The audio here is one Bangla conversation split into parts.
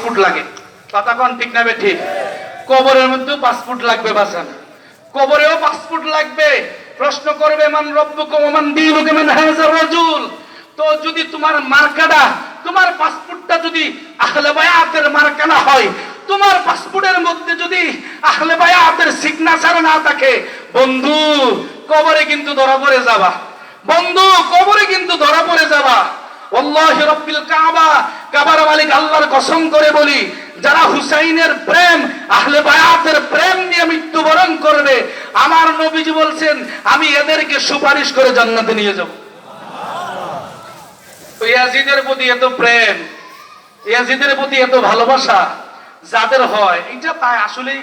ফুট লাগে। কথা কোন ঠিক না ঠিক? কবরের মধ্যে 5 ফুট লাগবে বাসান, কবরেও 5 ফুট লাগবে। প্রশ্ন করবে মান রব্বুকুম ওয়া মান দীনুকুম মান হাযার রাজুল। তো যদি তোমার মার্কাটা, তোমার 5 ফুটটা যদি আহলে বায়াতের মার্কা না হয়, তোমার 5 ফুটের মধ্যে যদি আহলে বায়াতের সিগনেচার না থাকে, বন্ধু কবরে কিন্তু ধরা পড়ে যাবা। বন্ধু কবরে কিন্তু ধরা পড়ে যাবা। ওয়াল্লাহি রাব্বিল কাবা, কাবার মালিক আল্লাহর কসম করে বলি, যারা হুসাইনের প্রেম, আহলে বায়াতের প্রেম নিয়ে মৃত্যুবরণ করবে, আমার নবীজি বলছেন আমি এদেরকে সুপারিশ করে জান্নাতে নিয়ে যাব। তো ইয়াজিদের প্রতি এত প্রেম, ইয়াজিদের প্রতি এত ভালোবাসা যাদের হয়, এটা তাই আসলেই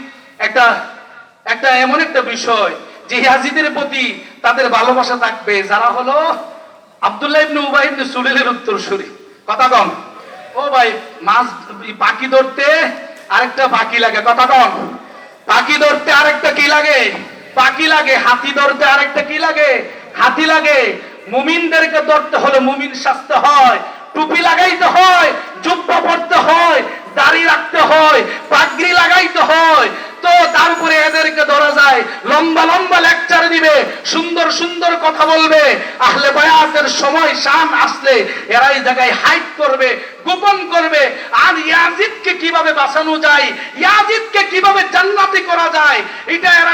একটা এমন একটা বিষয় যে ইয়াজিদের প্রতি তাদের ভালোবাসা থাকবে যারা হলো আব্দুল্লাহ ইবনে উবাই ইবনে সুলাইলের উত্তরসূরি। কথা কম। ও ভাই, মাছ পাখি ধরতে আরেকটা পাখি লাগে। কথা কম। পাখি ধরতে আরেকটা কি লাগে? পাখি লাগে। হাতি ধরতে আরেকটা কি লাগে? হাতি লাগে। মুমিনদেরকে ধরতে হলে মুমিন সাজতে হয়, টুপি লাগাইতে হয়, জুব্বা পরতে হয়, দাড়ি রাখতে হয়, পাগড়ি লাগাইতে হয়। তো তারপরে এদেরকে ধরা যায়, লম্বা লম্বা লেকচার দিবে, সুন্দর সুন্দর কথা বলবে। আহলে বায়াতের সময় শান আসলে এরা এই জায়গায় হাইড করবে, গোপন করবে। আর ইয়াজিদকে কিভাবে বাঁচানো যায়, ইয়াজিদকে কিভাবে জান্নাতি করা যায়, এটা এরা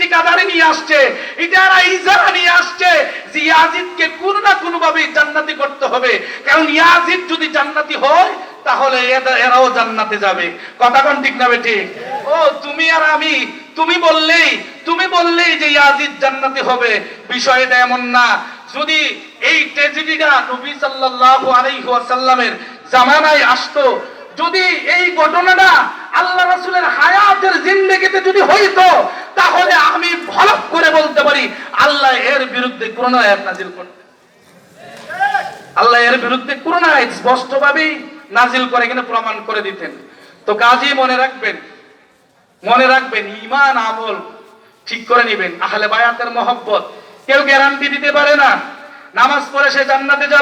ঠিকাদারি নিয়ে আসছে, এটা এরা ইজারা নিয়ে আসছে যে ইয়াজিদকে কোন না কোন ভাবে জান্নাতি করতে হবে। কারণ ইয়াজিদ যদি জান্নাতি হয় তাহলে এরাও জান্নাতে যাবে। কথা কোন ঠিক না ঠিক? ও তুমি আর আমি, তুমি বললেই যে ইয়াজিদ জান্নাতি হবে, বিষয়টা এমন না। যদি এই ট্র্যাজেডিটা নবী সাল্লাল্লাহু আলাইহি ওয়াসাল্লামের জামানায় আসতো, যদি এই ঘটনাটা আল্লাহ রাসূলের হায়াতের জিন্দেগিতে যদি হইতো, তাহলে আমি ভালো করে বলতে পারি আল্লাহ এর বিরুদ্ধে কোরআন আয়াত নাযিল করতেন। আল্লাহ এর বিরুদ্ধে কোরআন আয়াত স্পষ্টভাবে নাযিল করে কিনা প্রমাণ করে দিতেন। তো কাজী মনে রাখবেন ঈমান আমল ঠিক করে নেবেন। আহলে বায়াতের মহব্বত কেউ গ্যারান্টি দিতে পারে না নামাজ পড়ে সে জান্নাতে যাবে।